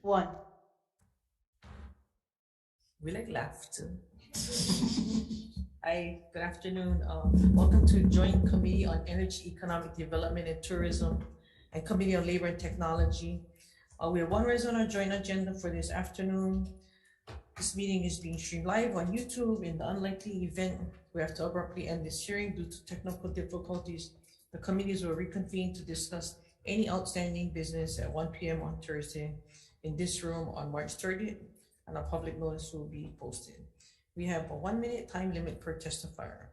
One. We like laughter. Hi, good afternoon. Welcome to Joint Committee on Energy, Economic Development and Tourism and Committee on Labor and Technology. We have one resolution on our joint agenda for this afternoon. This meeting is being streamed live on YouTube. In the unlikely event we have to abruptly end this hearing due to technical difficulties, the committees will reconvene to discuss any outstanding business at 1 p.m. on Thursday in this room on March 30th, and a public notice will be posted. We have a 1 minute time limit per testifier.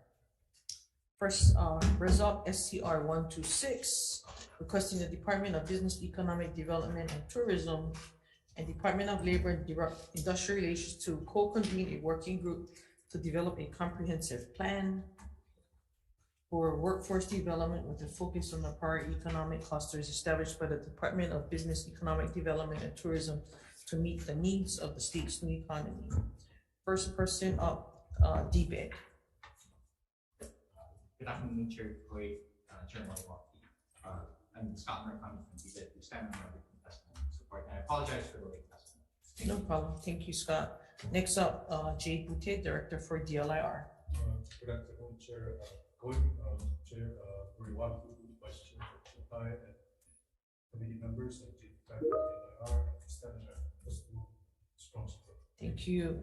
First, Result SCR 126, requesting the Department of Business, Economic Development and Tourism and Department of Labor and Industrial Relations to co-convene a working group to develop a comprehensive plan for workforce development with a focus on the prior economic clusters established by the Department of Business, Economic Development and Tourism to meet the needs of the state's new economy. First person up, D-Bed. Good afternoon, Chair Choi, Chairman Hawai'i. I'm Scott Murakami from D-Bed. We stand on our testimony support, and I apologize for the late testimony. No problem. Thank you, Scott. Next up, Jay Boutte, Director for DLIR. Good afternoon, Chair. Chair, everyone, Vice Chair Chotai, and committee members, and Jay Boutte, DLIR, and stand on our testimony strong support. Thank you.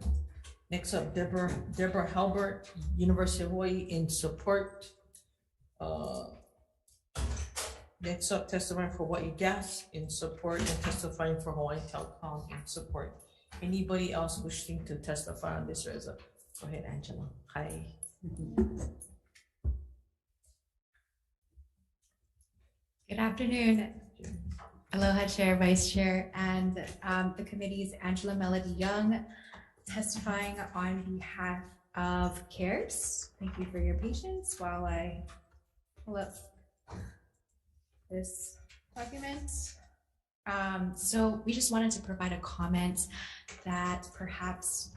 Next up, Deborah Halbert, University of Hawaii, in support. Next up, testifying for Hawaii Gas in support, and testifying for Hawaii Telecom in support. Anybody else wishing to testify on this resolution? Go ahead, Angela. Hi. Good afternoon. Aloha, Chair, Vice Chair, and the committee's Angela Melody Young, testifying on behalf of CARES. Thank you for your patience while I pull up this document. So we just wanted to provide a comment that perhaps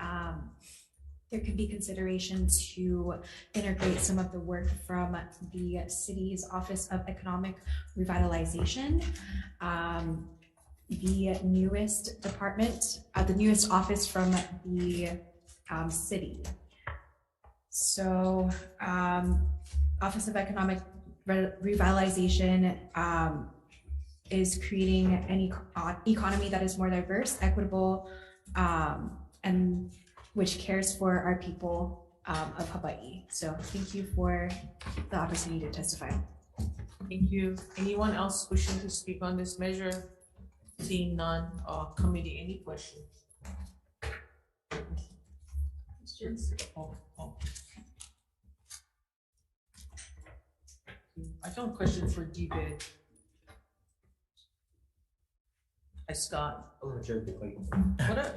there could be consideration to integrate some of the work from the city's Office of Economic Revitalization. The newest department, the newest office from the city. So Office of Economic Revitalization is creating an economy that is more diverse, equitable, and which cares for our people of Hawaii. So thank you for the opportunity to testify. Thank you. Anyone else wishing to speak on this measure? Seeing none, committee, any questions? I don't question for D-Bed. Hi, Scott.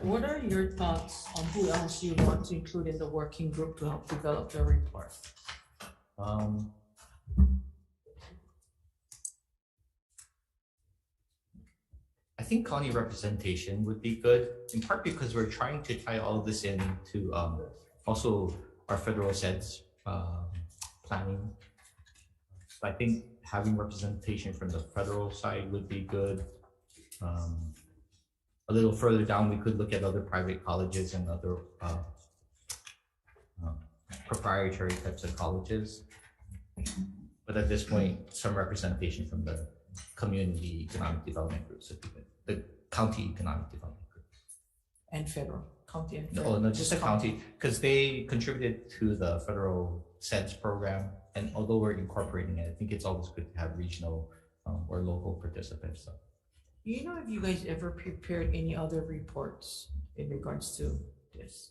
What are your thoughts on who else you want to include in the working group to help develop the report? I think county representation would be good, in part because we're trying to tie all of this into also our federal SEDS planning. So I think having representation from the federal side would be good. A little further down, we could look at other private colleges and other proprietary types of colleges. But at this point, some representation from the community economic development groups would be good. The county economic development group. And federal, county and federal. No, not just the county, because they contributed to the federal SEDS program. And although we're incorporating it, I think it's always good to have regional or local participants. So. Do you know if you guys ever prepared any other reports in regards to this?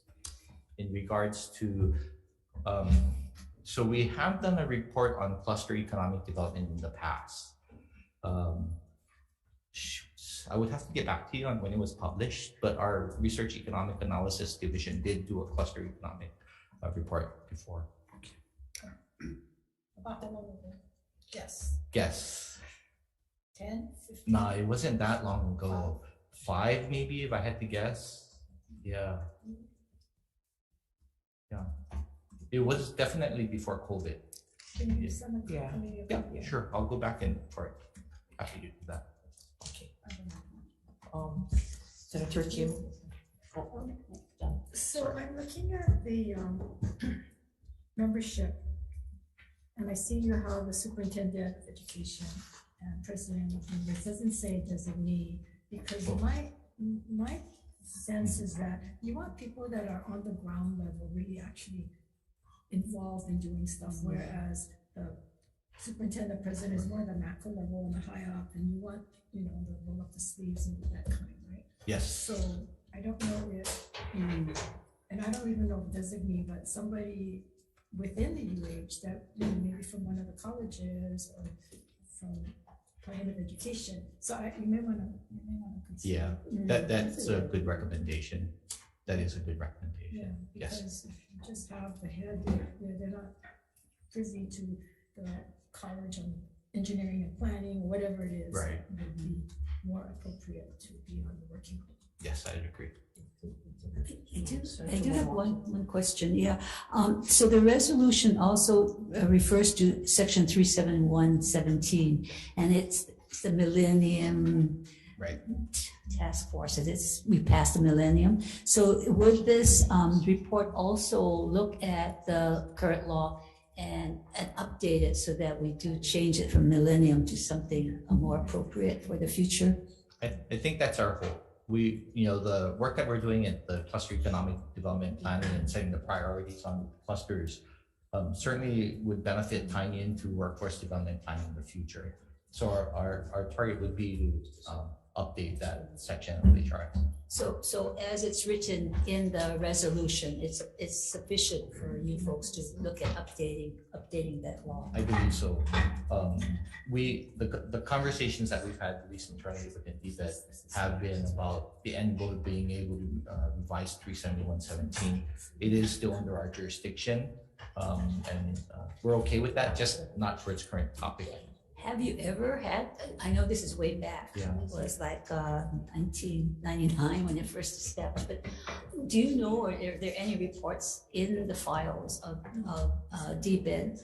In regards to, so we have done a report on cluster economic development in the past. I would have to get back to you on when it was published, but our Research Economic Analysis Division did do a cluster economic report before. About the number? Yes. Guess. 10, 15? Nah, it wasn't that long ago. 5 maybe, if I had to guess. Yeah. Yeah. It was definitely before COVID. Can you send a Yeah. committee? Yeah, sure. I'll go back and for it. Happy to do that. Okay. Senator Kim. So I'm looking at the membership, and I see you have the superintendent of education and president of the, it doesn't say designee, because my sense is that you want people that are on the ground level, really actually involved in doing stuff, whereas the superintendent president is more the macro level and the high up, and you want, you know, the roll up the sleeves and that kind, right? Yes. So I don't know if, and I don't even know if designee, but somebody within the UH that, you know, maybe from one of the colleges or from Department of Education. So you may wanna consider. Yeah, that's a good recommendation. That is a good recommendation. Yeah, Yes. because if you just have the head, they're not privy to the college on engineering and planning, whatever it is. Right. It would be more appropriate to be on the working group. Yes, I agree. I do have one question, yeah. So the resolution also refers to section 37117, and it's the Millennium Right. Task Force. We passed the Millennium. So would this report also look at the current law and update it so that we do change it from Millennium to something more appropriate for the future? I think that's our hope. We, you know, the work that we're doing at the cluster economic development planning and setting the priorities on clusters certainly would benefit tying into workforce development planning in the future. So our target would be to update that section of HRS. So as it's written in the resolution, it's sufficient for you folks to look at updating that law. I believe so. The conversations that we've had, at least internally within DBED, have been about the end goal being able to revise 37117. It is still under our jurisdiction, and we're okay with that, just not for its current topic. Have you ever had, I know this is way back, Yeah. it was like 1999 when it first established, but do you know, or are there any reports in the files of DBED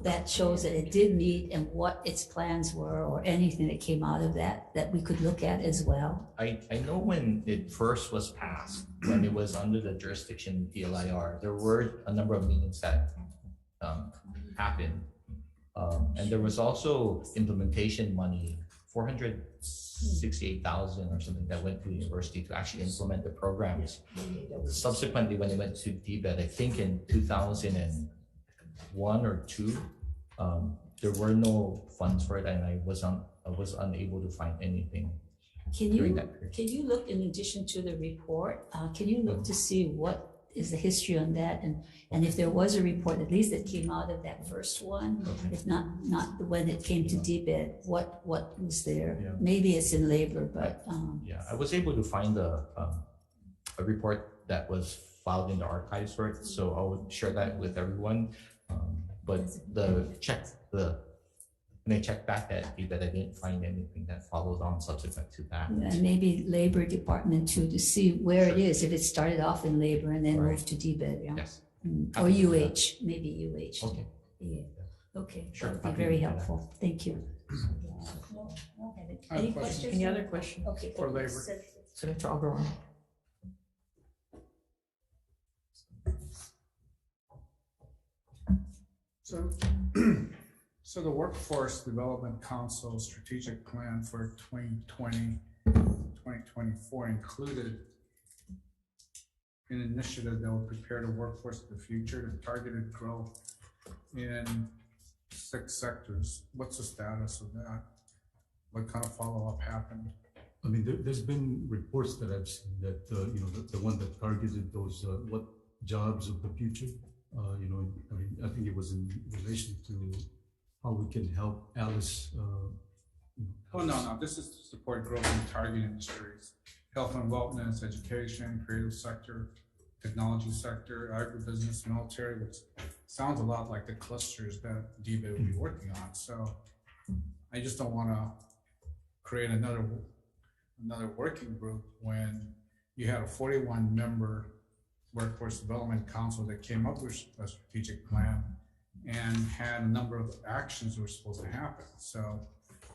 that shows that it did meet and what its plans were, or anything that came out of that we could look at as well? I know when it first was passed, when it was under the jurisdiction DLIR, there were a number of meetings that happened. And there was also implementation money, 468,000 or something, that went to the university to actually implement the programs. Subsequently, when it went to DBED, I think in 2001 or 2, there were no funds for it, and I was unable to find anything during that period. Can you look, in addition to the report, can you look to see what is the history on that, and if there was a report, at least that came out of that first one, if not when it came to DBED, what was there? Yeah. Maybe it's in labor, but Yeah, I was able to find a report that was filed in the archives for it, so I would share that with everyone. But when I checked back at DBED, I didn't find anything that followed on subsequent to that. and maybe labor department too, to see where it is, if it started off in labor and then Right. moved to DBED, yeah. Yes. Or Happy to do that. UH, maybe UH. Okay. Yeah, okay, Sure, that would be happy very to do that. helpful, thank you. Any questions? Any other question? Okay. For labor. Senator Alvarado. So, so the Workforce Development Council strategic plan for 2020-2024 included an initiative that will prepare the workforce of the future to targeted growth in 6 sectors. What's the status of that? What kind of follow-up happened? I mean, there's been reports that I've seen that, you know, the one that targeted those, what jobs of the future, you know, I mean, I think it was in relation to how we can help Alice. Oh, no, this is to support growth in target industries, health and wellness, education, creative sector, technology sector, agribusiness, military, which sounds a lot like the clusters that DBED will be working on. So I just don't want to create another working group when you had a 41-member Workforce Development Council that came up with a strategic plan and had a number of actions that were supposed to happen. So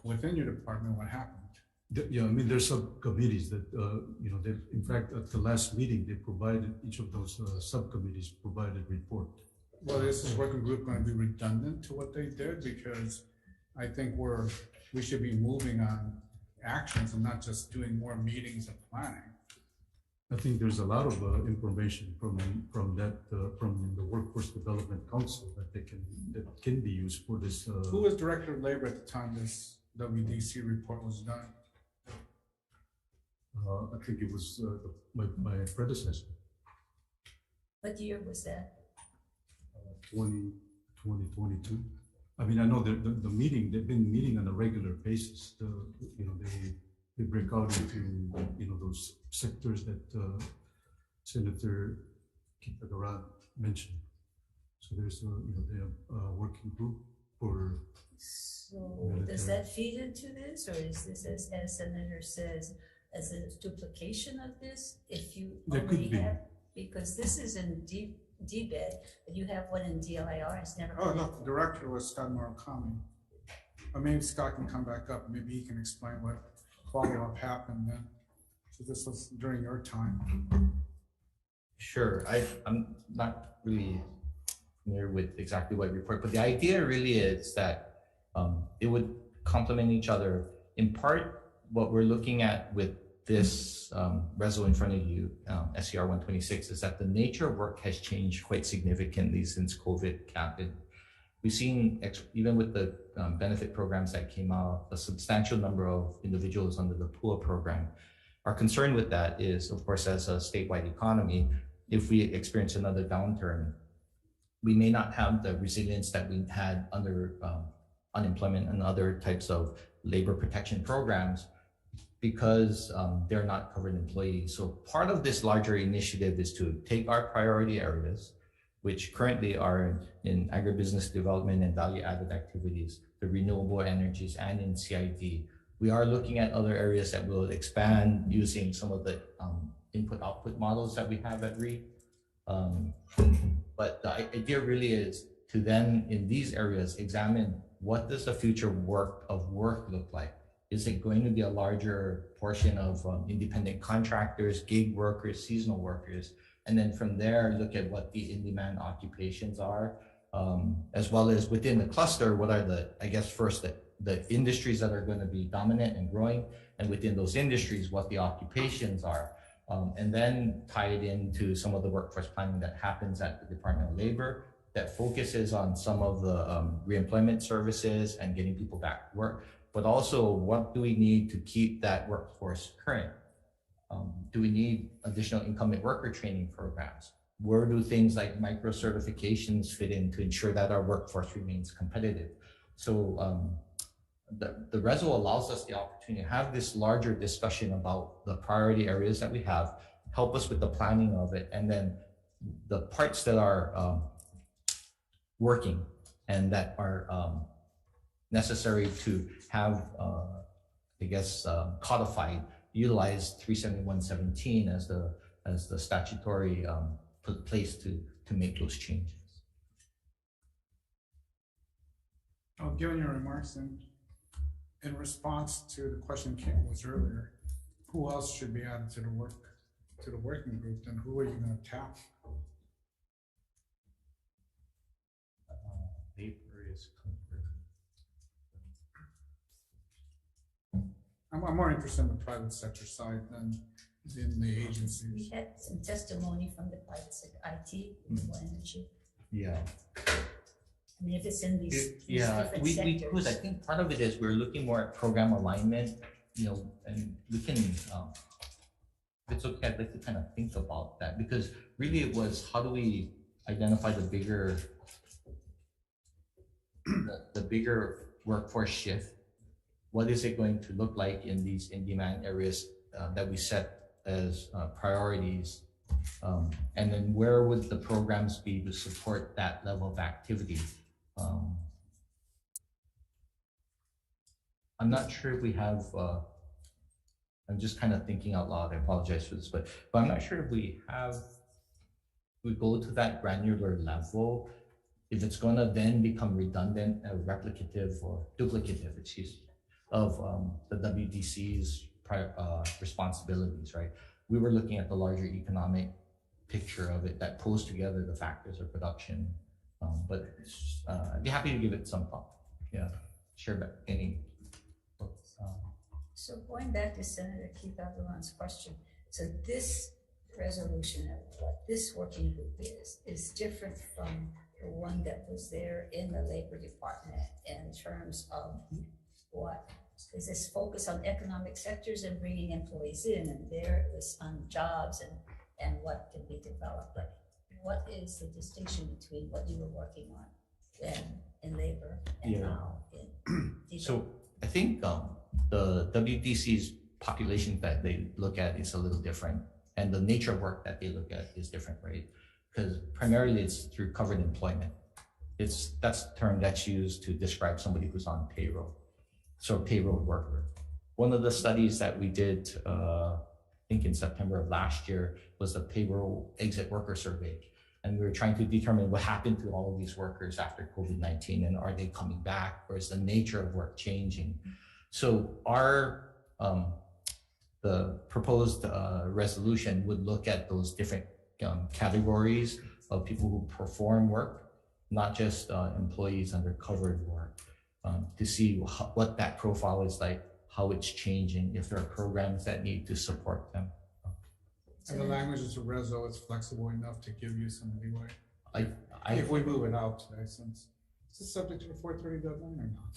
within your department, what happened? Yeah, I mean, there's subcommittees that, you know, that, in fact, at the last meeting, they provided, each of those subcommittees provided report. Well, is this working group going to be redundant to what they did? Because I think we should be moving on actions and not just doing more meetings and planning. I think there's a lot of information from that, from the Workforce Development Council that can be used for this. Who was Director of Labor at the time this WDC report was done? I think it was my predecessor, What year was that? 2022. I mean, I know the meeting, they've been meeting on a regular basis. You know, they break out into, you know, those sectors that Senator Kitagaran mentioned. So there's you know, they have a working group for. So does that feed into this, or is this, as Senator says, as a duplication of this? If you There could already be. have, because this is in DBED, but you have one in DLIR, it's never. Oh, no, the director was Scott Murakami. Or maybe Scott can come back up, maybe he can explain what follow-up happened then. So this was during your time. Sure, I'm not really familiar with exactly what report, but the idea really is that it would complement each other. In part, what we're looking at with this reso in front of you, SCR 126, is that the nature of work has changed quite significantly since COVID happened. We've seen, even with the benefit programs that came out, a substantial number of individuals under the PUA program. Our concern with that is, of course, as a statewide economy, if we experience another downturn, we may not have the resilience that we had under unemployment and other types of labor protection programs, because they're not covered employees. So part of this larger initiative is to take our priority areas, which currently are in agribusiness development and value-added activities, the renewable energies, and in CID. We are looking at other areas that will expand using some of the input-output models that we have at REIT. But the idea really is to then, in these areas, examine what does the future work look like? Is it going to be a larger portion of independent contractors, gig workers, seasonal workers? And then from there, look at what the in-demand occupations are, as well as within the cluster, what are the, I guess, first, the industries that are going to be dominant and growing, and within those industries, what the occupations are. And then tie it into some of the workforce planning that happens at the Department of Labor that focuses on some of the reemployment services and getting people back to work. But also, what do we need to keep that workforce current? Do we need additional incumbent worker training programs? Where do things like micro certifications fit in to ensure that our workforce remains competitive? So the reso allows us the opportunity to have this larger discussion about the priority areas that we have, help us with the planning of it, and then the parts that are working and that are necessary to have, I guess, codified, utilize 371.17 as the statutory place to make those changes. Oh, given your remarks and in response to the question Kim was earlier, who else should be added to the working group? Then who are you going to tap? Paper is I'm more interested in the private sector side than in the We agencies. had some testimony from the private sector, IT, renewable energy. Yeah. I mean, if it's in these Yeah, different we sectors. could. I think part of it is we're looking more at program alignment, you know, and we can, if it's okay, I'd like to kind of think about that, because really it was, how do we identify the bigger, the bigger workforce shift? What is it going to look like in these in-demand areas that we set as priorities? And then where would the programs be to support that level of activity? I'm not sure if we have, I'm just kind of thinking out loud, I apologize for this, but I'm not sure if we go to that granular level, if it's gonna then become redundant, replicative, or duplicative, excuse me. of the WDC's responsibilities, right? We were looking at the larger economic picture of it that pulls together the factors of production. But I'd be happy to give it some thought. Yeah, share any. So going back to Senator Keith Abdullah question, so this resolution of what this working group is different from the one that was there in the Labor Department in terms of what? Is this focus on economic sectors and bringing employees in, and there it was on jobs and what can be developed? But what is the distinction between what you were working on then in labor and now in So I think the WDC's population that they look at is a little different, and the nature of work that they look at is different, right? Because primarily it's through covered employment. That's the term that's used to describe somebody who's on payroll. So payroll worker. One of the studies that we did, I think in September of last year, was the payroll exit worker survey. And we were trying to determine what happened to all of these workers after COVID-19, and are they coming back, or is the nature of work changing? So the proposed resolution would look at those different categories of people who perform work, not just employees under covered work, to see what that profile is like, how it's changing, if there are programs that need to support them. And the language is a reso, it's flexible enough to give you some leeway. If we move it out today, since is this subject to the 4:30 deadline or not?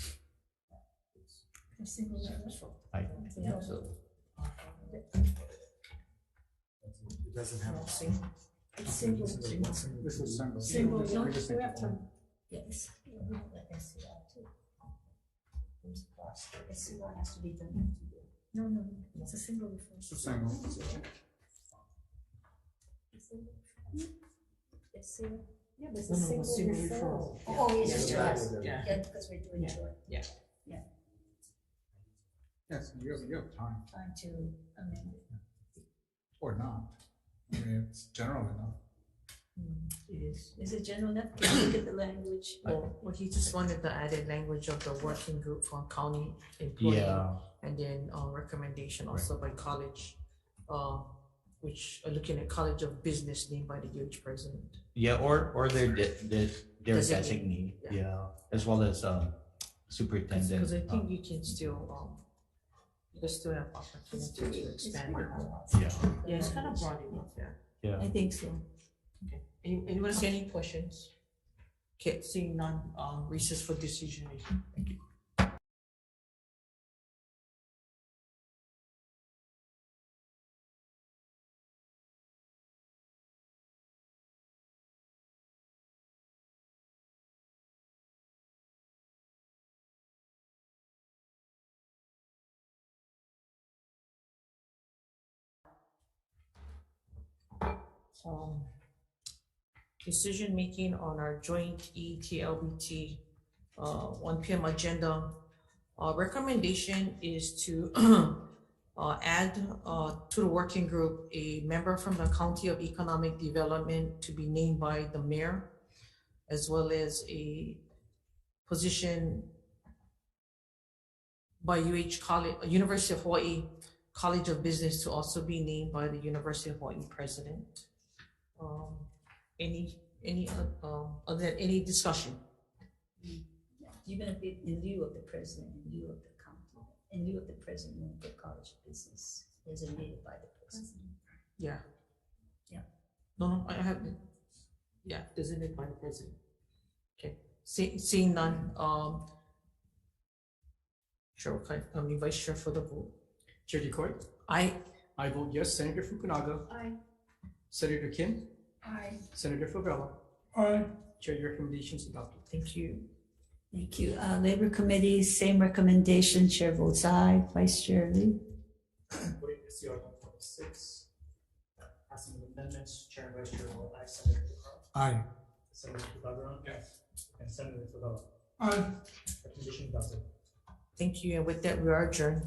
I think so. It doesn't have. It's single. This is single. Single, We no, just we need have to- to, Yes, let SCI too. SCI has to be done. no, it's a single referral. It's a single. Yeah, but it's No, a no, single single referral. Oh, yes, Yeah. yes, Yeah. yeah, because we're doing short. Yes, you have time, Time to amend it. or not. I mean, it's general enough. Is it general enough? Can you look at the language? Well, he just wanted the added language of the working group for county employee. Yeah, And then recommendation also by college, which are looking at College of Business named by the UH president. yeah, or their Designee. designee, Yeah. yeah, as well as superintendent. Because I think you can still, you still have opportunity to expand it. Yeah, it's kind of broad enough, yeah. Yeah. I think so. Anyone see any questions? Okay, seeing none, recess for decision making. Thank you. Decision making on our joint EET-LBT 1 p.m. agenda. Recommendation is to add to the working group a member from the County of Economic Development to be named by the mayor, as well as a position by University of Hawaii College of Business to also be named by the University of Hawaii president. Any discussion? You're gonna be in lieu of the president, in lieu of the county, in lieu of the president of the College of Business, designated by the president. Yeah. Yeah. No, I have, yeah, designated by the president. Okay, seeing none, Chair, Vice Chair for the vote. Chair Decoy, I vote yes. Senator Fukunaga, Aye. Senator Kim, Aye. Senator Favela. Aye. Chair, your recommendation is adopted. thank you. Thank you. Labor Committee, same recommendation. Chair votes aye. Vice Chair Lee. Voting SCR 126, passing of amendments, Chair and Vice Chair vote aye. Senator Decaro, Aye. Senator Calderon. Yes. And Senator Favela. Aye. Recommendation adopted. Thank you, and with that, we are adjourned.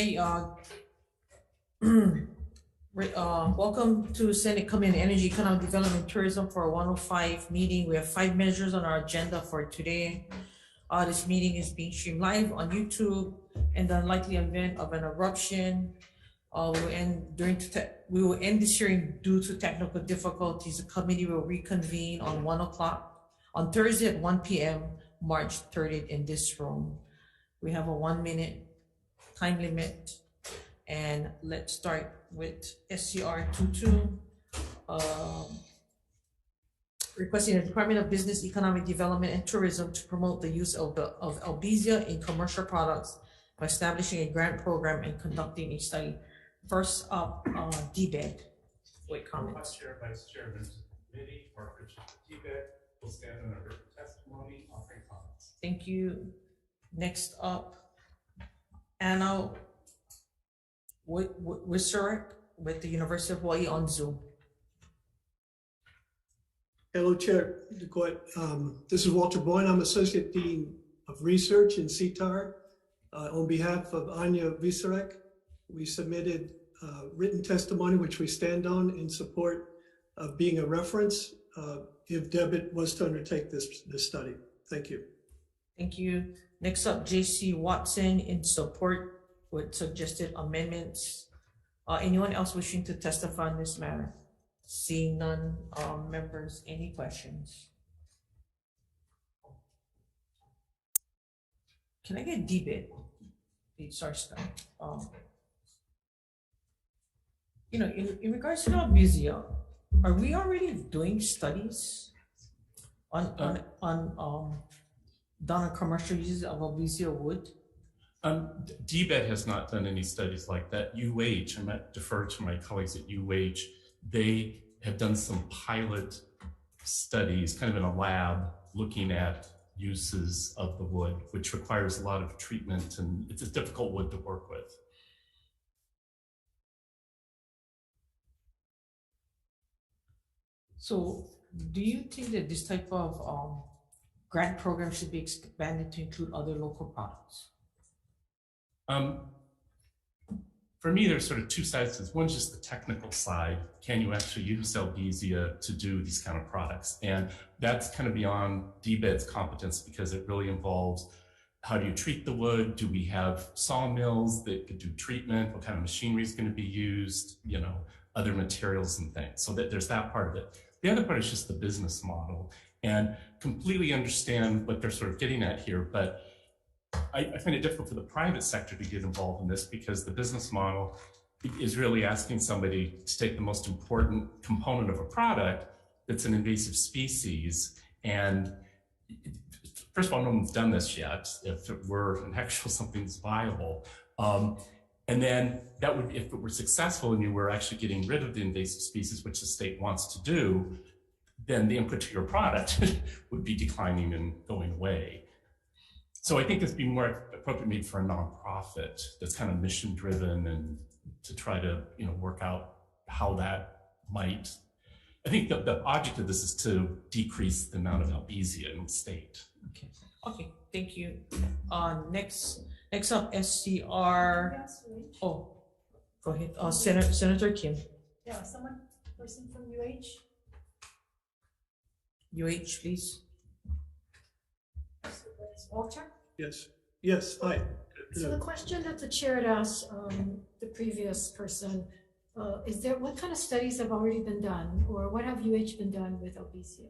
Hey, welcome to Senate Committee on Energy, Economic Development, Tourism for a 105 meeting. We have 5 measures on our agenda for today. This meeting is being streamed live on YouTube. In the unlikely event of an eruption, we will end this hearing due to technical difficulties. The committee will reconvene on 1 o'clock on Thursday at 1 p.m. March 30th in this room. We have a 1-minute time limit, and let's start with SCR 22. Requesting the Department of Business, Economic Development, and Tourism to promote the use of Albizia in commercial products by establishing a grant program and conducting a study. First up, DBED. Wait, comments. Vice Chair, members of the committee, Mark Richards of DBED will stand on a written testimony, offering comments. Thank you. Next up, Anna Wisserek with the University of Hawaii on Zoom. Hello, Chair DeCoit. This is Walter Boyne. I'm Associate Dean of Research in CTAR. On behalf of Anya Wisserek, we submitted written testimony, which we stand on in support of being a reference if DBED was to undertake this study. Thank you. Thank you. Next up, JC Watson in support with suggested amendments. Anyone else wishing to testify on this matter? Seeing none, members, any questions? Can I get DBIT? Sorry, in regards to Albizia, are we already doing studies on commercial uses of Albizia wood? DBED has not done any studies like that. UH, I might defer to my colleagues at UH, they have done some pilot studies kind of in a lab looking at uses of the wood, which requires a lot of treatment, and it's a difficult wood to work with. So do you think that this type of grant program should be expanded to include other local products? For me, there's sort of 2 sides to this. One's just the technical side. Can you actually use Albizia to do these kind of products? And that's kind of beyond DBED's competence, because it really involves how do you treat the wood? Do we have sawmills that could do treatment? What kind of machinery is going to be used? Other materials and things. So that there's that part of it. The other part is just the business model, and completely understand what they're sort of getting at here. But I find it difficult for the private sector to get involved in this, because the business model is really asking somebody to take the most important component of a product that's an invasive species. And first of all, no one's done this yet, if it were an actual something that's viable. And then that would, if it were successful and you were actually getting rid of the invasive species, which the state wants to do, then the input to your product would be declining and going away. So I think it's be more appropriate made for a nonprofit that's kind of mission driven, and to try to work out how that might. I think the object of this is to decrease the amount of Albizia in the state. Okay, thank you. Next up, SCR. Oh, go ahead. Senator Kim. Yeah, person from UH? UH, please. Walter? Yes, hi. So the question that the chair had asked the previous person, what kind of studies have already been done, or what have UH been done with Albizia?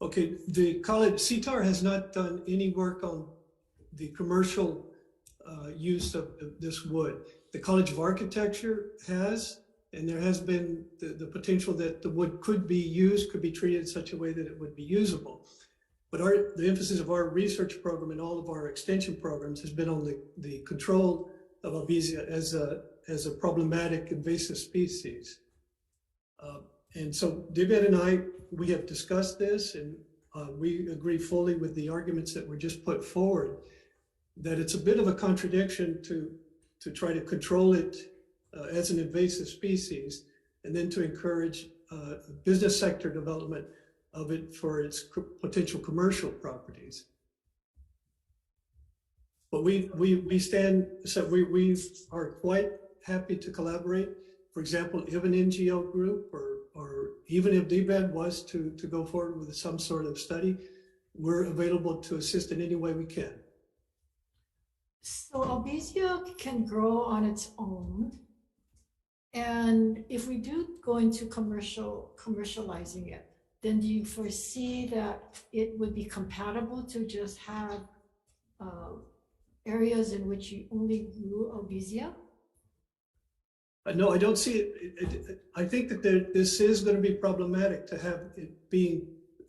Okay, the college, CTAR has not done any work on the commercial use of this wood. The College of Architecture has, and there has been the potential that the wood could be treated in such a way that it would be usable. But the emphasis of our research program and all of our extension programs has been on the control of Albizia as a problematic invasive species. And so DBED and we have discussed this, and we agree fully with the arguments that were just put forward, that it's a bit of a contradiction to try to control it as an invasive species, and then to encourage business sector development of it for its potential commercial properties. But we stand, so we are quite happy to collaborate. For example, if an NGO group or even if DBED was to go forward with some sort of study, we're available to assist in any way we can. So Albesia can grow on its own. And if we do go into commercializing it, then do you foresee that it would be compatible to just have areas in which you only grew Albesia? No, I don't see it. I think that this is going to be problematic to have it being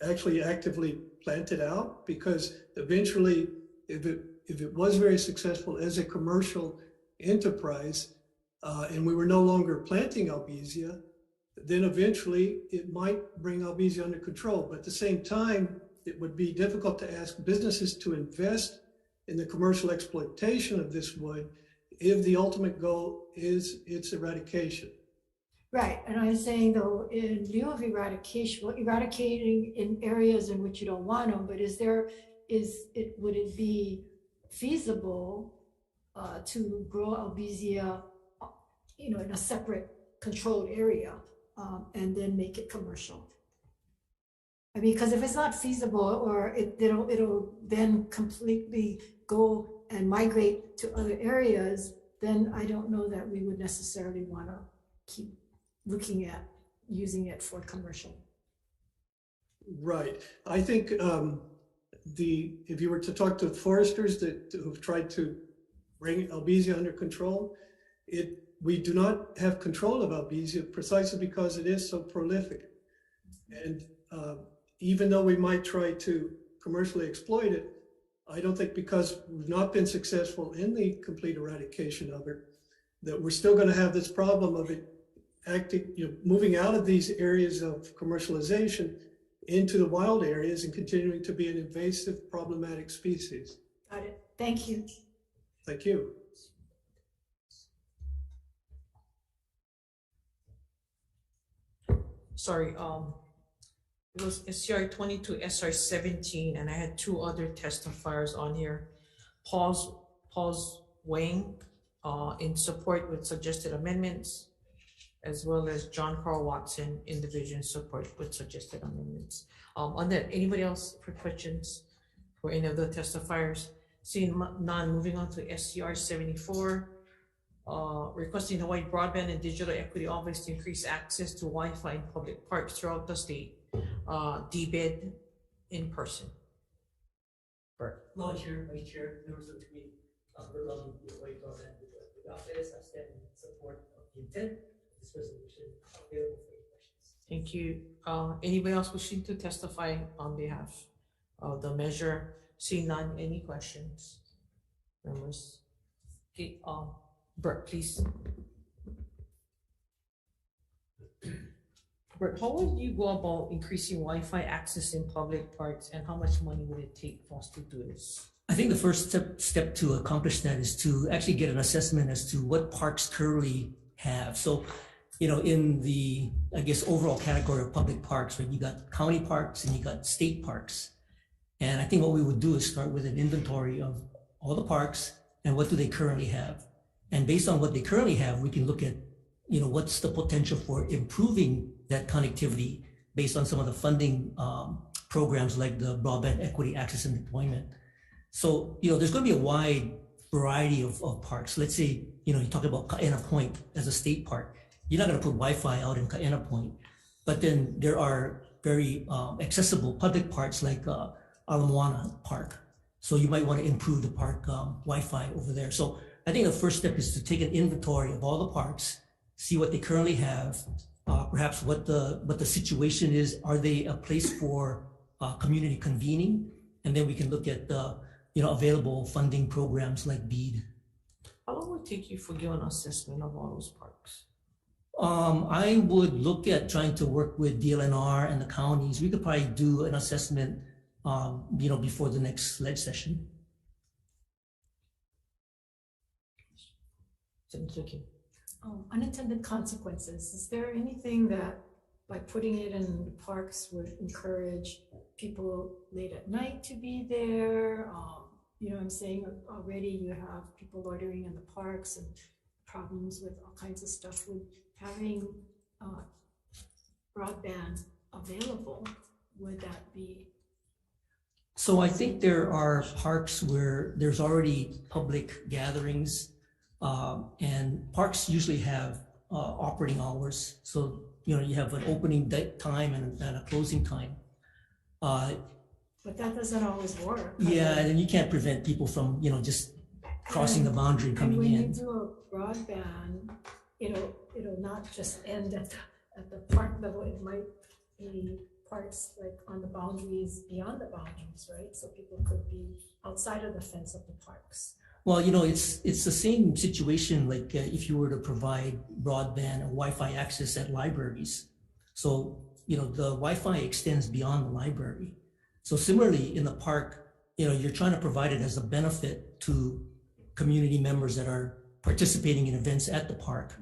actually actively planted out, because eventually, if it was very successful as a commercial enterprise, and we were no longer planting Albesia, then eventually it might bring Albesia under control. But at the same time, it would be difficult to ask businesses to invest in the commercial exploitation of this wood if the ultimate goal is its eradication. Right, and I'm saying though, in lieu of eradication, well, eradicating in areas in which you don't want them, but would it be feasible to grow Albesia, in a separate controlled area, and then make it commercial? I mean, because if it's not feasible, or it'll then completely go and migrate to other areas, then I don't know that we would necessarily want to keep looking at using it for commercial. Right. I think if you were to talk to foresters who've tried to bring Albesia under control, we do not have control of Albesia precisely because it is so prolific. And even though we might try to commercially exploit it, I don't think, because we've not been successful in the complete eradication of it, that we're still going to have this problem of it moving out of these areas of commercialization into the wild areas and continuing to be an invasive, problematic species. Got it. Thank you. Thank you. Sorry, it was SCR 22, SR 17, and I had two other testifiers on here. Paul's Wang, in support with suggested amendments, as well as John Carl Watson in division support with suggested amendments. On that, anybody else for questions for any of the testifiers? Seeing none, moving on to SCR 74. Requesting Hawaii Broadband and Digital Equity Office to increase access to Wi-Fi in public parks throughout the state. DBED in person. Bert. Lord Chair, Vice Chair, members of the committee, we're loving the Hawaii Broadband and Digital Equity Office. I stand in support of the intent of this resolution. Available for any questions. Thank you. Anybody else wishing to testify on behalf of the measure? See none. Any questions? Members? Okay, Bert, please. Bert, how would you go about increasing Wi-Fi access in public parks, and how much money would it take for us to do this? I think the first step to accomplish that is to actually get an assessment as to what parks currently have. So, in the, I guess, overall category of public parks, right, you got county parks and you got state parks. And I think what we would do is start with an inventory of all the parks and what do they currently have. And based on what they currently have, we can look at, what's the potential for improving that connectivity based on some of the funding programs like the Broadband Equity Access and Deployment. So, there's going to be a wide variety of parks. Let's say, you talk about Kaena Point as a state park. You're not going to put Wi-Fi out in Kaena Point, but then there are very accessible public parks like Ala Moana Park. So you might want to improve the park Wi-Fi over there. So I think the first step is to take an inventory of all the parks, see what they currently have, perhaps what the situation is. Are they a place for community convening? And then we can look at the available funding programs like BEAD. How long would it take you for giving an assessment of all those parks? I would look at trying to work with DLNR and the counties. We could probably do an assessment, before the next leg session. Unintended consequences. Is there anything that, by putting it in the parks, would encourage people late at night to be there? you know, I'm saying already you have people loitering in the parks and problems with all kinds of stuff. With having broadband available, would that be? So I think there are parks where there's already public gatherings, and parks usually have operating hours. So, you know, you have an opening time and a closing time. But that doesn't always work. Yeah, and you can't prevent people from, you know, just crossing the boundary and coming and when in. you do a broadband, it'll not just end at the park level. It might be parks like on the boundaries, beyond the boundaries, right? So people could be outside of the fence of the parks. Well, you know, it's the same situation like if you were to provide broadband and Wi-Fi access at libraries. So, you know, the Wi-Fi extends beyond the library. So similarly in the park, you know, you're trying to provide it as a benefit to community members that are participating in events at the park.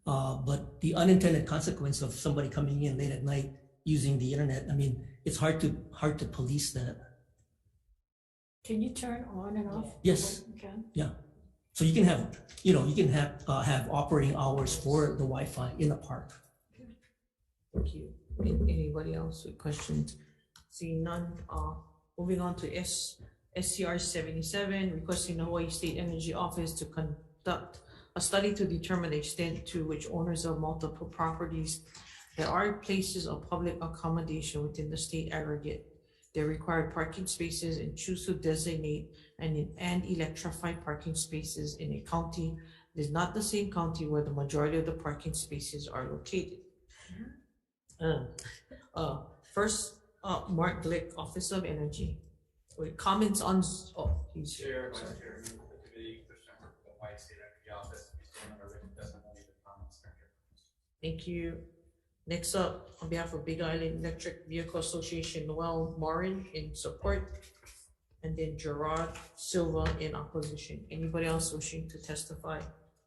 But the unintended consequence of somebody coming in late at night using the internet, I mean, it's hard to police that. Can you turn on and off? Yes. You can? Yeah. So you can have, you know, you can have operating hours for the Wi-Fi in the park. Thank you. Anybody else with questions? Seeing none, moving on to SCR 77, requesting the Hawaii State Energy Office to conduct a study to determine the extent to which owners of multiple properties that are places of public accommodation within the state aggregate, they require parking spaces and choose to designate and electrify parking spaces in a county that is not the same county where the majority of the parking spaces are located. First, Mark Glick, Office of Energy, with comments on, he's Chair, here. Vice Sorry. Chair, member of the committee, Commissioner of the Hawaii State Energy Office, we stand on our written testimony with comments. Thank you. Thank you. Next up, on behalf of Big Island Electric Vehicle Association, Noel Morin in support, and then Gerard Silva in opposition. Anybody else wishing to testify?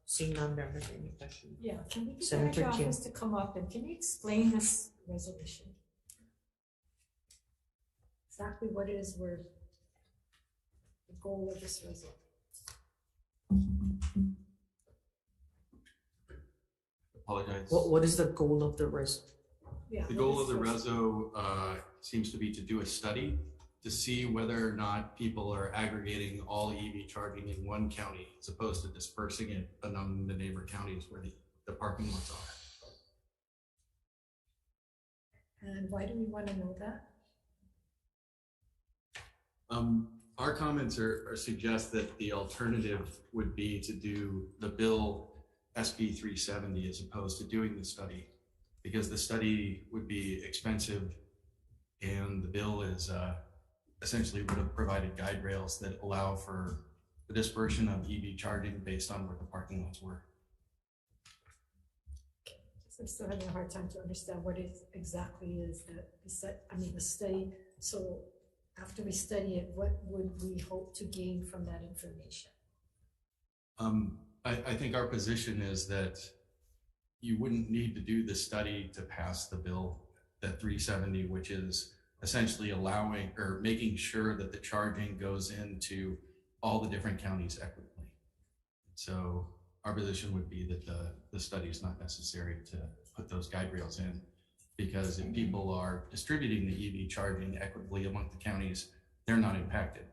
Seeing none, members, any questions? Yeah, can we get Senator your Kim. office to come up and can you explain this resolution? Exactly what it is we're, the goal of this resolution. Apologize. What is the goal of the res? Yeah. The goal of the reso seems to be to do a study to see whether or not people are aggregating all EV charging in one county as opposed to dispersing it among the neighbor counties where the parking lots are. And why do we want to know that? Our comments are suggest that the alternative would be to do the bill SB 370 as opposed to doing the study, because the study would be expensive and the bill is essentially would have provided guide rails that allow for the dispersion of EV charging based on where the parking lots were. So I'm still having a hard time to understand what it exactly is that the study. So after we study it, what would we hope to gain from that information? I think our position is that you wouldn't need to do the study to pass the bill, that 370, which is essentially allowing or making sure that the charging goes into all the different counties equitably. So our position would be that the study is not necessary to put those guide rails in, because if people are distributing the EV charging equitably among the counties, they're not impacted.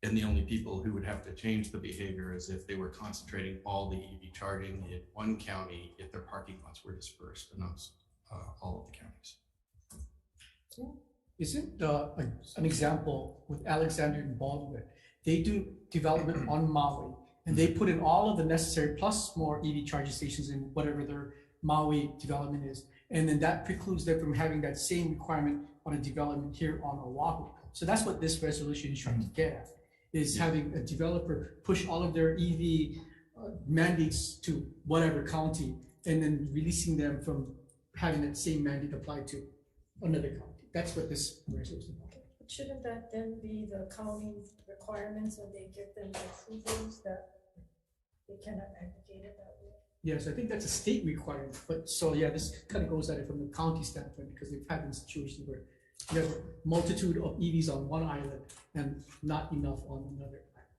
And the only people who would have to change the behavior is if they were concentrating all the EV charging in one county, if their parking lots were dispersed amongst all of the counties. Isn't an example with Alexander and Baldwin? They do development on Maui, and they put in all of the necessary plus more EV charging stations in whatever their Maui development is. And then that precludes them from having that same requirement on a development here on Oahu. So that's what this resolution is trying to get at, is having a developer push all of their EV mandates to whatever county, and then releasing them from having that same mandate applied to another county. That's what this resolution is about. But shouldn't that then be the county requirements when they give them the approvals that they cannot aggregate it that way? Yes, I think that's a state requirement, but so yeah, this kind of goes at it from the county standpoint, because they've had in situations where you have a multitude of EVs on one island and not enough on another island.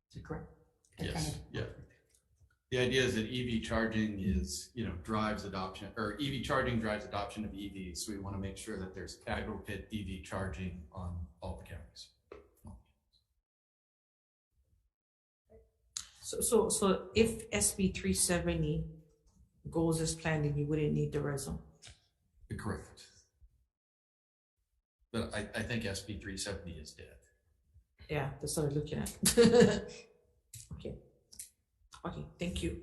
Is it correct? That kind Yes, of- yeah. The idea is that EV charging is, drives adoption, or EV charging drives adoption of EVs. So we want to make sure that there's aggregate EV charging on all the counties. So if SB 370 goes as planned, then you wouldn't need the reso. Correct. But I think SB 370 is dead. Yeah, that's what I'm looking at. Okay. Okay, thank you.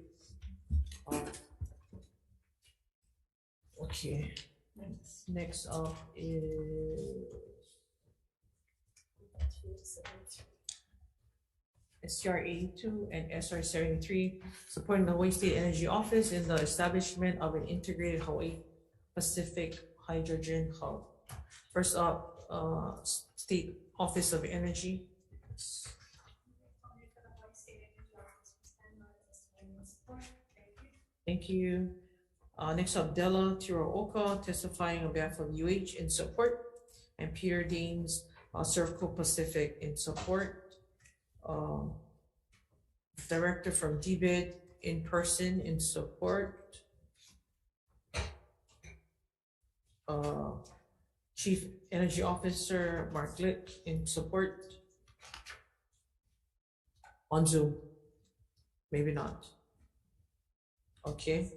Okay. Next up is SCR 82 and SR 73, supporting the Hawaii State Energy Office in the establishment of an integrated Hawaii Pacific hydrogen hub. First up, State Office of Energy. Thank you. Next up, Della Tiroka testifying on behalf of UH in support, and Peter Deans, Servco Pacific in support. Director from DBID in person in support. Chief Energy Officer Mark Lick in support. On Zoom, maybe not. Okay,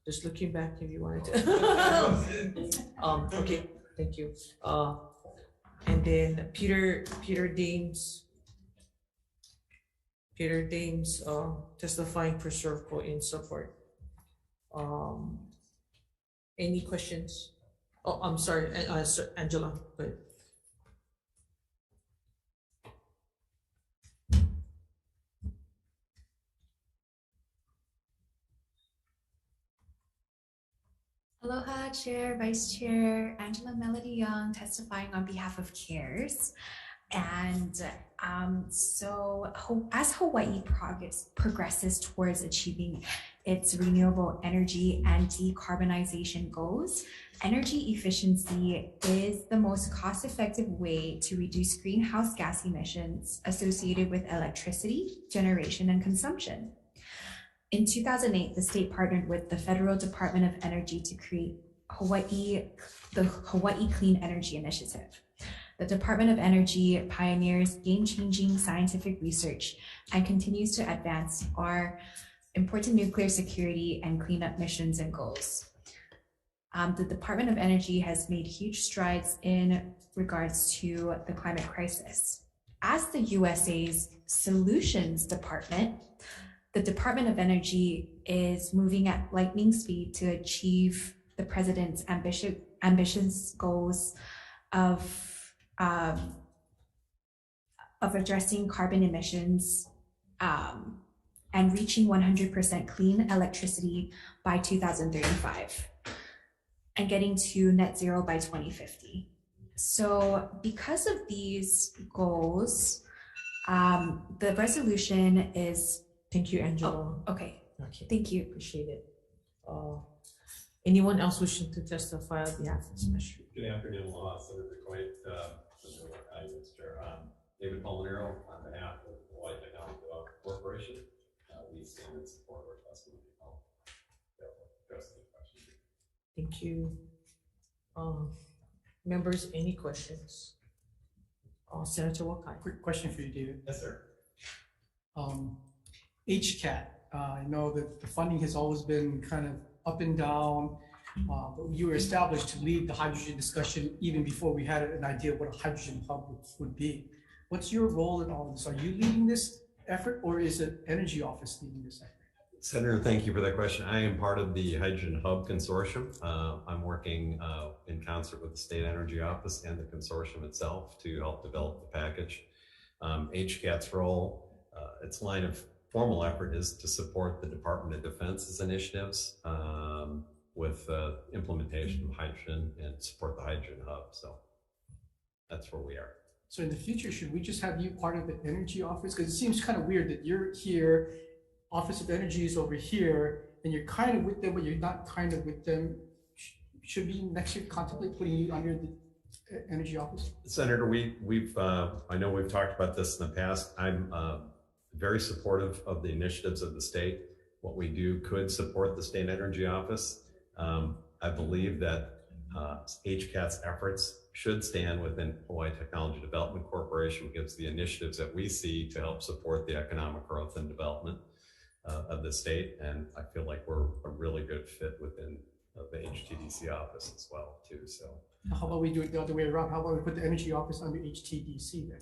just looking back if you wanted to. Okay, thank you. And then Peter Deans testifying for Servco in support. Any questions? Oh, I'm sorry, Angela, go ahead. Aloha, Chair, Vice Chair, Angela Melody Young, testifying on behalf of CARES. And as Hawaii progresses towards achieving its renewable energy and decarbonization goals, energy efficiency is the most cost-effective way to reduce greenhouse gas emissions associated with electricity generation and consumption. In 2008, the state partnered with the Federal Department of Energy to create the Hawaii Clean Energy Initiative. The Department of Energy pioneers game-changing scientific research and continues to advance our important nuclear security and cleanup missions and goals. The Department of Energy has made huge strides in regards to the climate crisis. As the USA's solutions department, the Department of Energy is moving at lightning speed to achieve the president's ambitious goals of addressing carbon emissions and reaching 100% clean electricity by 2035 and getting to net zero by 2050. So because of these goals, the resolution is. Thank you, Angela. Oh, okay. Okay. Thank you. Appreciate it. Anyone else wishing to testify on behalf of this measure? Good afternoon, Senator Coit, Senator Hawai'i, Mr. David Molinaro, on behalf of the Hawaii Economic Development Corporation. We stand in support of our testimony. I'll address any questions. Thank you. Members, any questions? Senator Wakai. Quick question for you, David. Yes, sir. HCAT, I know that the funding has always been kind of up and down, but you were established to lead the hydrogen discussion even before we had an idea of what a hydrogen hub would be. What's your role in all of this? Are you leading this effort, or is it Energy Office leading this effort? Senator, thank you for that question. I am part of the Hydrogen Hub Consortium. I'm working in concert with the State Energy Office and the consortium itself to help develop the package. HCAT's role, its line of formal effort is to support the Department of Defense's initiatives with implementation of hydrogen and support the Hydrogen Hub. So that's where we are. So in the future, should we just have you part of the Energy Office? Because it seems kind of weird that you're here, Office of Energy is over here, and you're kind of with them, but you're not kind of with them. should we next year contemplate putting you under the energy office? Senator, we've I know we've talked about this in the past. I'm very supportive of the initiatives of the state. What we do could support the state energy office. I believe that HCAT's efforts should stand within Hawaii Technology Development Corporation, which gives the initiatives that we see to help support the economic growth and development of the state. And I feel like we're a really good fit within the HTDC office as well, too. So how about we do it the other way around? How about we put the energy office under HTDC then?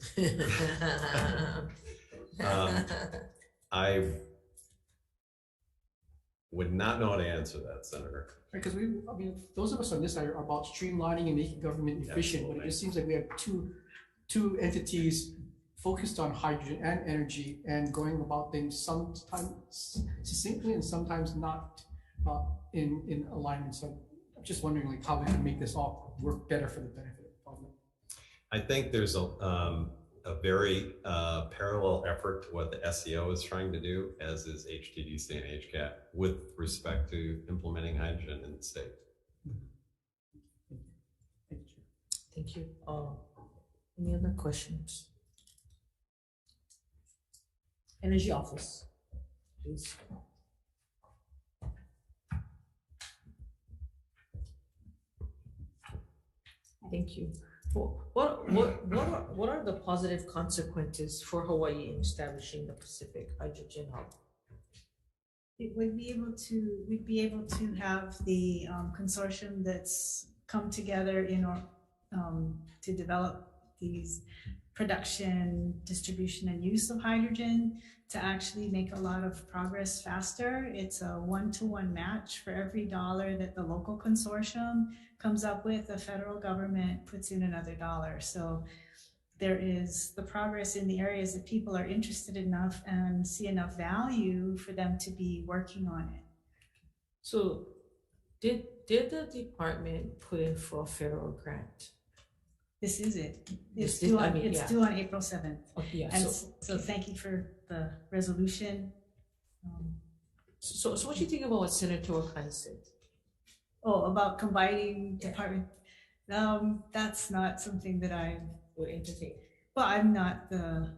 I would not know how to answer that, Senator. Because I mean, those of us on this side are about streamlining and making government efficient, but it just seems like we have two entities focused on hydrogen and energy and going about things sometimes succinctly and sometimes not in alignment. So I'm just wondering like how we can make this all work better for the benefit of the public. I think there's a very parallel effort to what the SEO is trying to do, as is HTDC and HCAT, with respect to implementing hydrogen in the state. Thank you. Any other questions? Energy office, please. Thank you. What are the positive consequences for Hawaii in establishing the Pacific Hydrogen Hub? We'd be able to have the consortium that's come together to develop these production, distribution, and use of hydrogen to actually make a lot of progress faster. It's a one-to-one match. For every dollar that the local consortium comes up with, the federal government puts in another dollar. So there is the progress in the areas that people are interested enough and see enough value for them to be working on it. So did the department put in for a federal grant? This is it. It's due on April 7th. Oh, yeah. And so thank you for the resolution. So what do you think about what Senator Wakani said? Oh, about combining department. That's not something that I would entertain. Well, I'm not the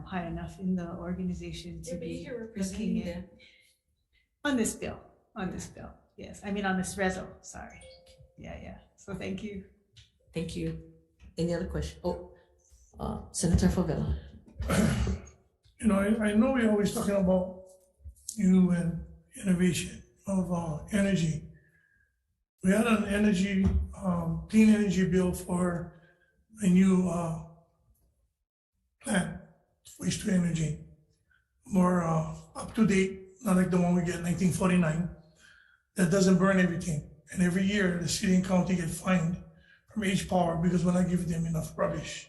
high enough in the organization to be looking at on this bill. Yes, I mean on this reso. Sorry. Yeah. So thank you. Thank you. Any other question? Senator Favela. I know we're always talking about new and innovation of energy. We had an energy, clean energy bill for a new plant, waste to energy, more up to date, not like the one we get in 1949, that doesn't burn everything. And every year the city and county get fined from H-Power because we're not giving them enough rubbish.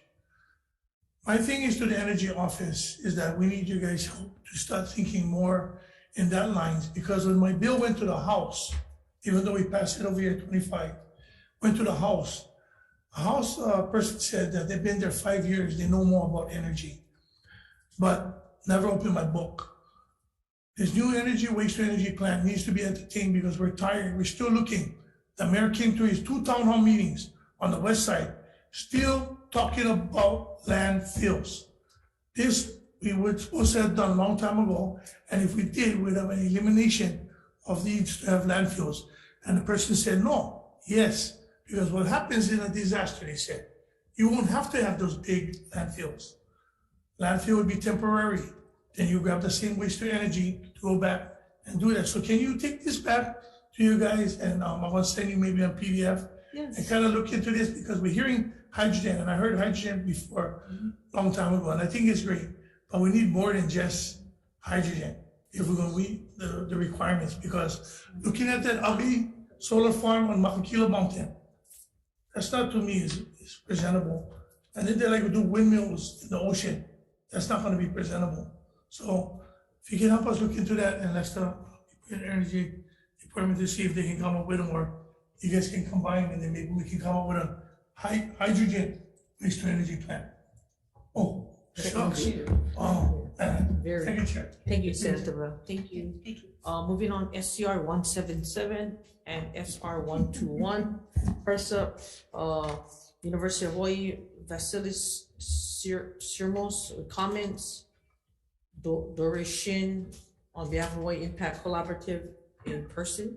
My thing is to the energy office is that we need you guys' help to start thinking more in that lines, because when my bill went to the House, even though we passed it over here at 25, went to the House, a House person said that they've been there 5 years, they know more about energy, but never opened my book. This new energy, waste to energy plant needs to be entertained because we're tired. We're still looking. The mayor came to his 2 town hall meetings on the west side, still talking about landfills. This we were supposed to have done a long time ago, and if we did, we'd have an elimination of needs to have landfills. And the person said, no, yes, because what happens in a disaster, they said, you won't have to have those big landfills. Landfill would be temporary. Then you grab the same waste to energy to go back and do that. So can you take this back to you guys? And I want to send you maybe a PDF. Yes. And kind of look into this, because we're hearing hydrogen, and I heard hydrogen before a long time ago, and I think it's great, but we need more than just hydrogen if we're going to meet the requirements. Because looking at that ugly solar farm on Makakilo Mountain, that's not, to me, is presentable. And then they like to do windmills in the ocean. That's not going to be presentable. So if you can help us look into that, and let's the energy department to see if they can come up with them, or you guys can combine, and then maybe we can come up with a hydrogen waste to energy plant. Oh, shucks. Oh, Very. Thank you, Chair. Thank you, Senator Bell. Thank you. Thank you. Moving on, SCR 177 and SR 121. First up, University of Hawaii, Vasilis Sirmos with comments. Doris on behalf of Hawaii Impact Collaborative in person.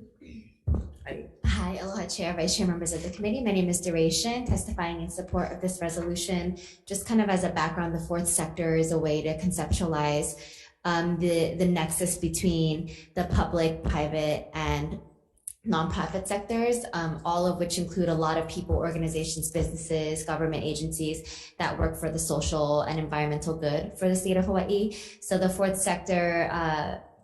Hi, aloha Chair, Vice Chair, members of the committee. My name is Duration, testifying in support of this resolution. Just kind of as a background, the fourth sector is a way to conceptualize the nexus between the public, private, and nonprofit sectors, all of which include a lot of people, organizations, businesses, government agencies that work for the social and environmental good for the state of Hawaii. So the fourth sector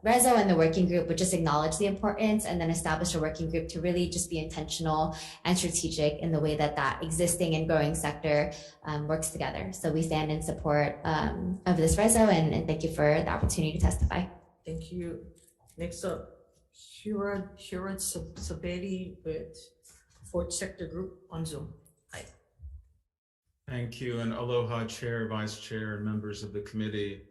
Rezo and the working group would just acknowledge the importance and then establish a working group to really just be intentional and strategic in the way that that existing and growing sector works together. So we stand in support of this Rezo and thank you for the opportunity to testify. Thank you. Next up, Hurad Saberi with Fourth Sector Group on Zoom. Hi. Thank you, and aloha, Chair, Vice Chair, and members of the committee.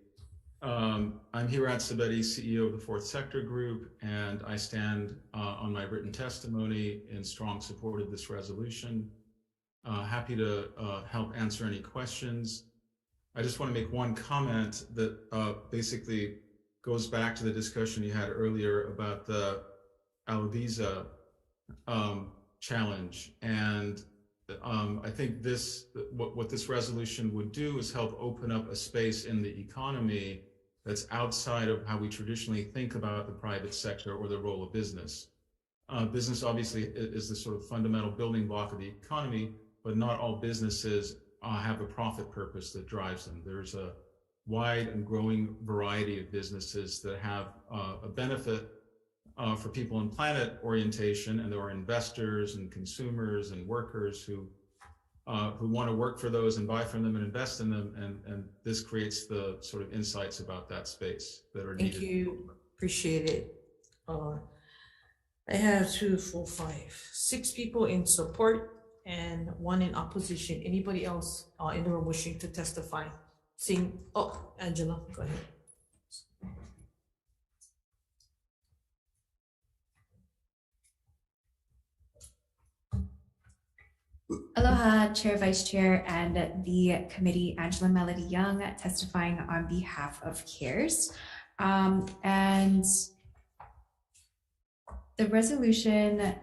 I'm Hurad Saberi, CEO of the Fourth Sector Group, and I stand on my written testimony in strong support of this resolution. Happy to help answer any questions. I just want to make one comment that basically goes back to the discussion you had earlier about the Albiza challenge. And I think what this resolution would do is help open up a space in the economy that's outside of how we traditionally think about the private sector or the role of business. Business obviously is the sort of fundamental building block of the economy, but not all businesses have a profit purpose that drives them. There's a wide and growing variety of businesses that have a benefit for people in planet orientation, and there are investors and consumers and workers who want to work for those and buy from them and invest in them, and this creates the sort of insights about that space that are needed. Thank you, appreciate it. I have 2, 4, 5, 6 people in support and 1 in opposition. Anybody else in the room wishing to testify? Angela, go ahead. Aloha, Chair, Vice Chair, and the committee, Angela Melody Young, testifying on behalf of CARES. And the resolution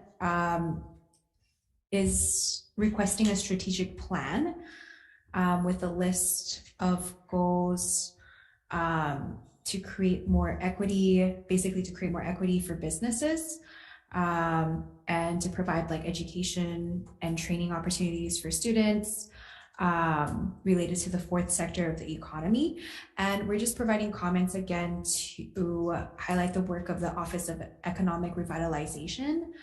is requesting a strategic plan with a list of goals to create more equity, basically to create more equity for businesses, and to provide like education and training opportunities for students related to the fourth sector of the economy. And we're just providing comments again to highlight the work of the Office of Economic Revitalization,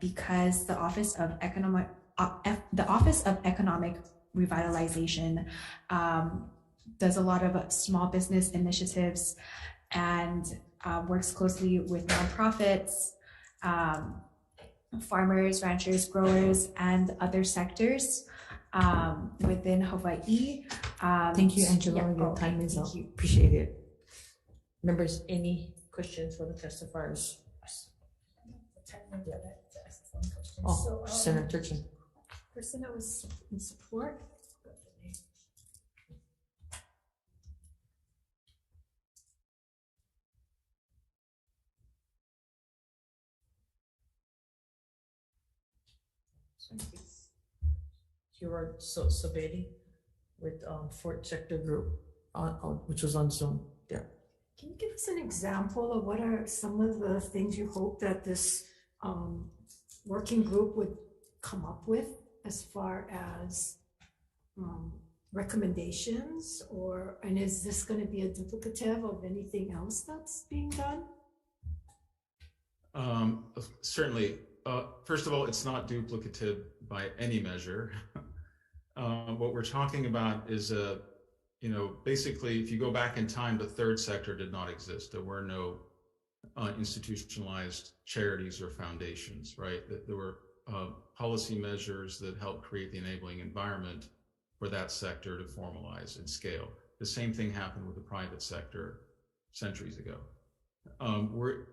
because the Office of Economic Revitalization does a lot of small business initiatives and works closely with nonprofits, farmers, ranchers, growers, and other sectors within Hawaii. Thank you, Angela. Your time is up. Appreciate it. Members, any questions for the testifiers? So, Senator Turchin. Person that was in support. Hurad Saberi with Fourth Sector Group, which was on Zoom. Yeah. Can you give us an example of what are some of the things you hope that this working group would come up with as far as recommendations, and is this going to be a duplicative of anything else that's being done? Certainly. First of all, it's not duplicative by any measure. What we're talking about is basically, if you go back in time, the third sector did not exist. There were no institutionalized charities or foundations, right? There were policy measures that helped create the enabling environment for that sector to formalize and scale. The same thing happened with the private sector centuries ago.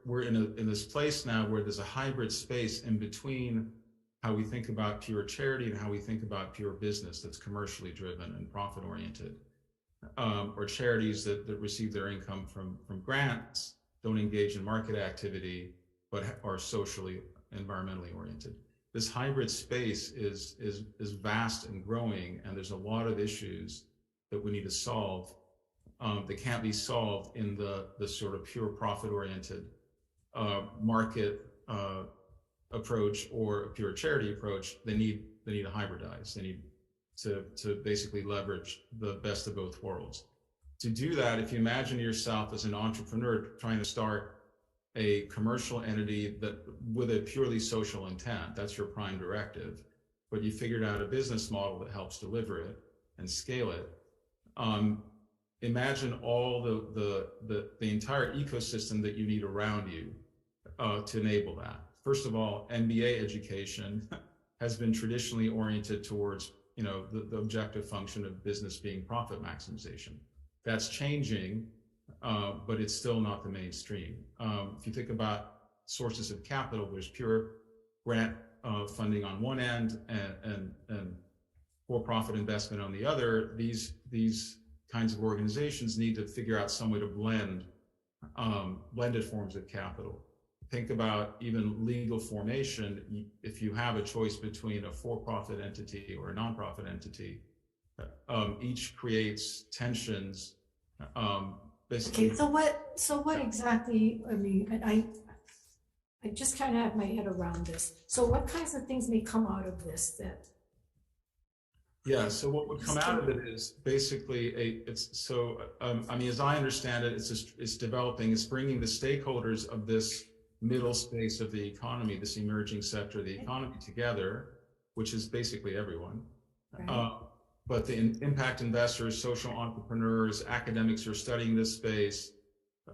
We're in this place now where there's a hybrid space in between how we think about pure charity and how we think about pure business that's commercially driven and profit oriented, or charities that receive their income from grants, don't engage in market activity, but are socially, environmentally oriented. This hybrid space is vast and growing, and there's a lot of issues that we need to solve that can't be solved in the sort of pure profit-oriented market approach or a pure charity approach. They need to hybridize. They need to basically leverage the best of both worlds. To do that, if you imagine yourself as an entrepreneur trying to start a commercial entity that with a purely social intent, that's your prime directive, but you figured out a business model that helps deliver it and scale it. Imagine all the entire ecosystem that you need around you to enable that. First of all, MBA education has been traditionally oriented towards, the objective function of business being profit maximization. That's changing, but it's still not the mainstream. If you think about sources of capital, there's pure grant funding on one end and for-profit investment on the other. These kinds of organizations need to figure out some way to blended forms of capital. Think about even legal formation. If you have a choice between a for-profit entity or a nonprofit entity, each creates tensions. Basically. Okay, so what exactly, I mean, I just kind of have my head around this. So what kinds of things may come out of this that? Yeah, so what would come out of it is basically I mean, as I understand it, it's developing, it's bringing the stakeholders of this middle space of the economy, this emerging sector of the economy together, which is basically everyone. Right. But the impact investors, social entrepreneurs, academics who are studying this space,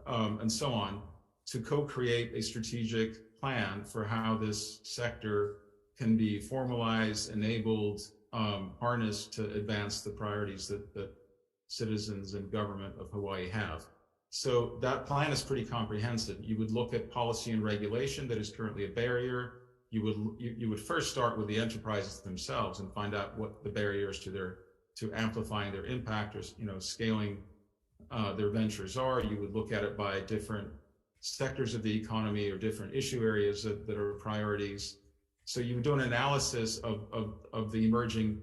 and so on, to co-create a strategic plan for how this sector can be formalized, enabled, harnessed to advance the priorities that citizens and government of Hawaii have. So that plan is pretty comprehensive. You would look at policy and regulation that is currently a barrier. You would first start with the enterprises themselves and find out what the barriers to amplifying their impact or scaling their ventures are. You would look at it by different sectors of the economy or different issue areas that are priorities. So you would do an analysis of the emerging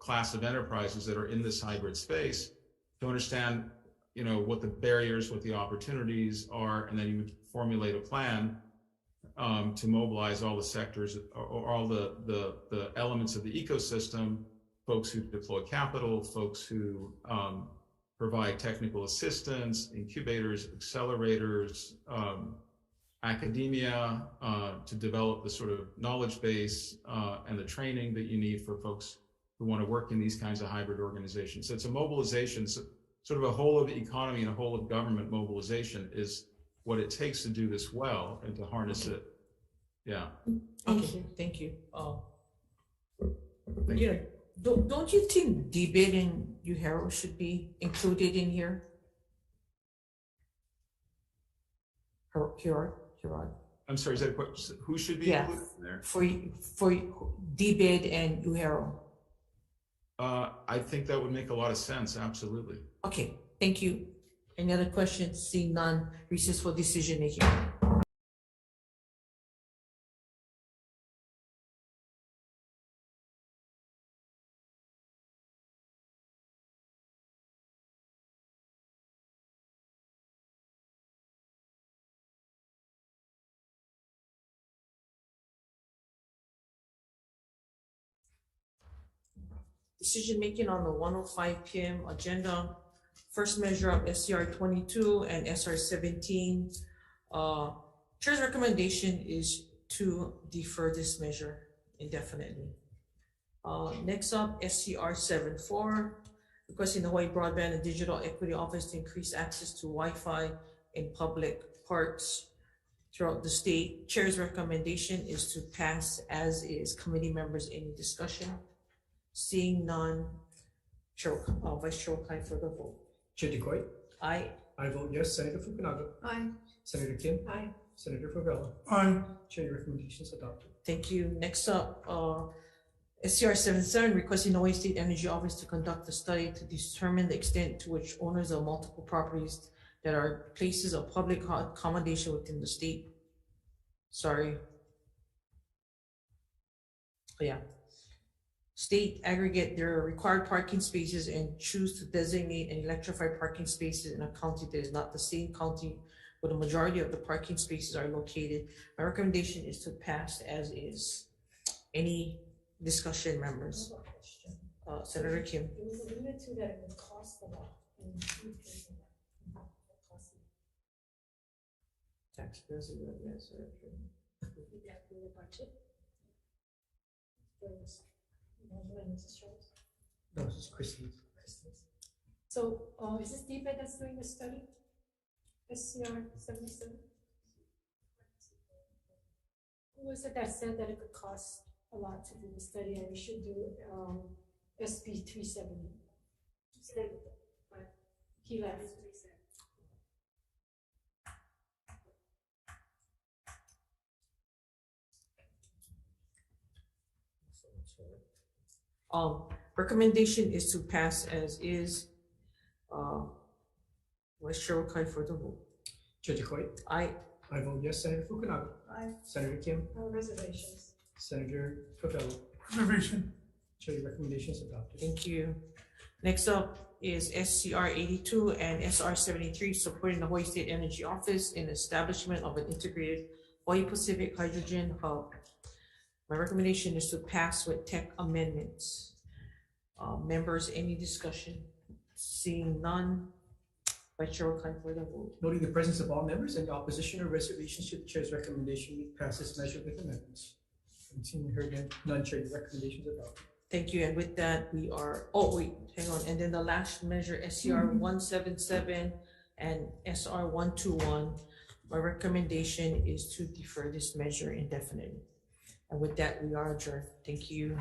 class of enterprises that are in this hybrid space to understand what the barriers, what the opportunities are, and then you would formulate a plan to mobilize all the sectors or all the elements of the ecosystem, folks who deploy capital, folks who provide technical assistance, incubators, accelerators, academia, to develop the sort of knowledge base and the training that you need for folks who want to work in these kinds of hybrid organizations. So it's a mobilization, sort of a whole of the economy and a whole of government mobilization is what it takes to do this well and to harness it. Yeah. Thank you. Don't you think DBID and UHERO should be included in here? Gerard. I'm sorry, is that a question? Who should be included in there? For DBID and UHERO. I think that would make a lot of sense, absolutely. Okay, thank you. Any other questions? Seeing none, recess for decision making. Decision making on the 1:05 p.m. agenda. First measure of SCR 22 and SR 17. Chair's recommendation is to defer this measure indefinitely. Next up, SCR 74, requesting the Hawaii Broadband and Digital Equity Office to increase access to Wi-Fi in public parks throughout the state. Chair's recommendation is to pass as is. Committee members, any discussion? Seeing none, Vice Chair Okai for the vote. Chair DeCoy? Aye. I vote yes. Senator Fukunaga? Aye. Senator Kim? Aye. Senator Favela? Aye. Chair, your recommendation is adopted. Thank you. Next up, SCR 77 requesting the Hawaii State Energy Office to conduct a study to determine the extent to which owners of multiple properties that are places of public accommodation within the state. Sorry. Yeah. State aggregate their required parking spaces and choose to designate and electrify parking spaces in a county that is not the same county where the majority of the parking spaces are located. My recommendation is to pass as is. Any discussion, members? Senator Kim. There was a limit to that, it would cost a lot. And who pays for that? Taxpayers are going to answer. We have to budget. No, this is Christie's. So, is this DBED that's doing the study? SCR 77? Who was it that said that it could cost a lot to do the study and we should do SB 370? He left. Recommendation is to pass as is. Vice Chair Okai for the vote. Chair DeCoy? Aye. I vote yes. Senator Fukunaga? Aye. Senator Kim? Reservations. Senator Favela? Reservation. Chair, your recommendation is adopted. Thank you. Next up is SCR 82 and SR 73 supporting the Hawaii State Energy Office in establishment of an integrated Hawaii Pacific hydrogen hub. My recommendation is to pass with tech amendments. Members, any discussion? Seeing none, Vice Chair Okai for the vote. Noting the presence of all members and opposition or reservations to the chair's recommendation, we pass this measure with amendments. Seeing heard none, Chair, your recommendation is adopted. Thank you. And with that, we are, oh wait, hang on. And then the last measure, SCR 177 and SR 121. My recommendation is to defer this measure indefinitely. And with that, we are adjourned. Thank you.